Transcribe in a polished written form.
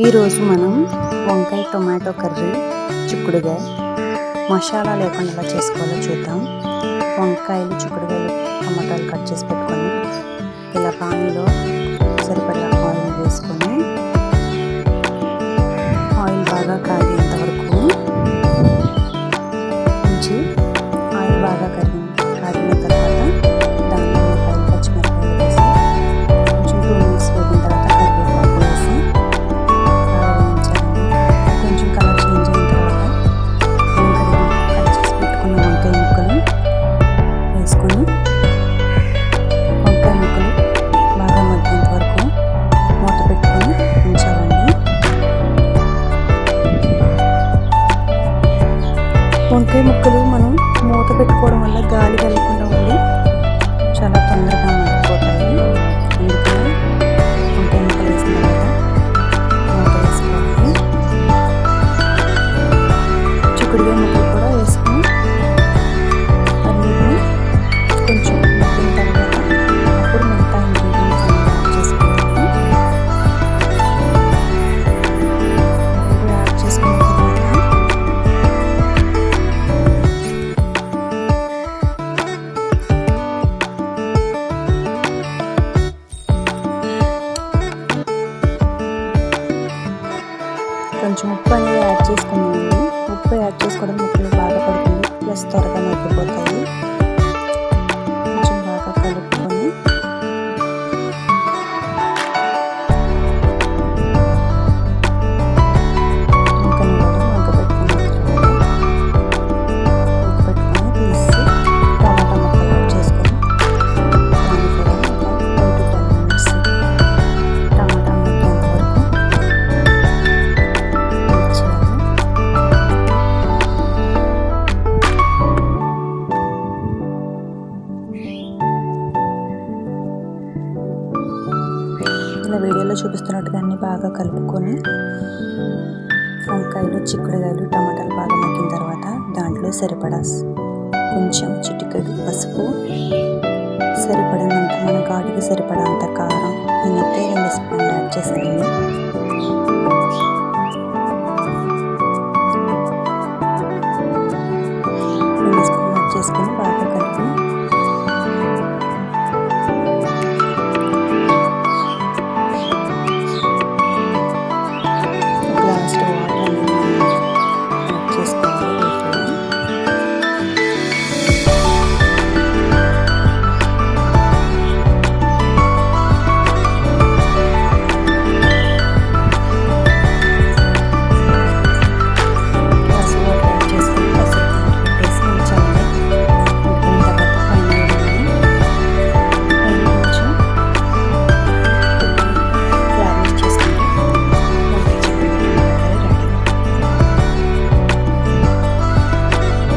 ఈరోజు మనం వంకాయ టొమాటో కర్రీ చిక్కుడుగాయ మసాలా లేకుండా ఎలా చేసుకోవాలో చూద్దాం. వంకాయలు, చిక్కుడుగాయలు, టమాటాలు కట్ చేసి పెట్టుకొని ఇలా పానీలో సరిపడా ఆయిల్ వేసుకొని ఆయిల్ బాగా కాగేంత వరకు ఉంచి ఆయిల్ బాగా కాగిన తర్వాత దానిలో పచ్చిమిరపకాయలు వేసి కొంచెం 2 మినిట్స్ వేగిన తర్వాత కరివేపాకు వేసి కొంచెం కలర్ చేంజ్ అయిన తర్వాత కట్ చేసి పెట్టుకున్న వంకాయ ముక్కలు వేసుకొని వంకాయ ముక్కలు బాగా మగ్గేంత వరకు మూత పెట్టుకొని ఉంచాలండి. వంకాయ ముక్కలు మనం మూత పెట్టుకోవడం వల్ల గాలి వెళ్ళకుండా ఉండి చాలా తొందరగా మగ్గిపోతాయి. అందుకని వంకాయ ముక్కలు వేసిన తర్వాత మూత వేసుకోవాలి. చిక్కుడుగాయ ముక్కలు కూడా వేసుకుని అన్నిటిని కొంచెం మగ్గిన తర్వాత అప్పుడు మిగతా ఇంగ్రీడియంట్స్ యాడ్ చేసుకోవాలి. యాడ్ చేసుకున్న తర్వాత కొంచెం ఉప్పు అనేది యాడ్ చేసుకున్నామండి. ఉప్పు యాడ్ చేసుకోవడం ముక్కలు బాగా పడుతుంది, ప్లస్ త్వరగా మగ్గిపోతాయి. కొంచెం బాగా కలుపుకొని ముక్కలు కూడా మగ్గపెట్టుకుని తీసి టమాటా ముక్కలు యాడ్ చేసుకొని దాన్ని కూడా ఒక 5 to 10 minutes టమాటా మగ్గేంత వరకు ఇలా వీడియోలో చూపిస్తున్నట్టుగా అన్ని బాగా కలుపుకొని వంకాయలు, చిక్కుడుగాయలు, టమాటాలు బాగా మగ్గిన తర్వాత దాంట్లో సరిపడా కొంచెం చిటికెడు పసుపు, సరిపడినంత మన ఘాటుకి సరిపడా అంత కారం, నేనైతే 2 స్పూన్లు యాడ్ చేశానండి.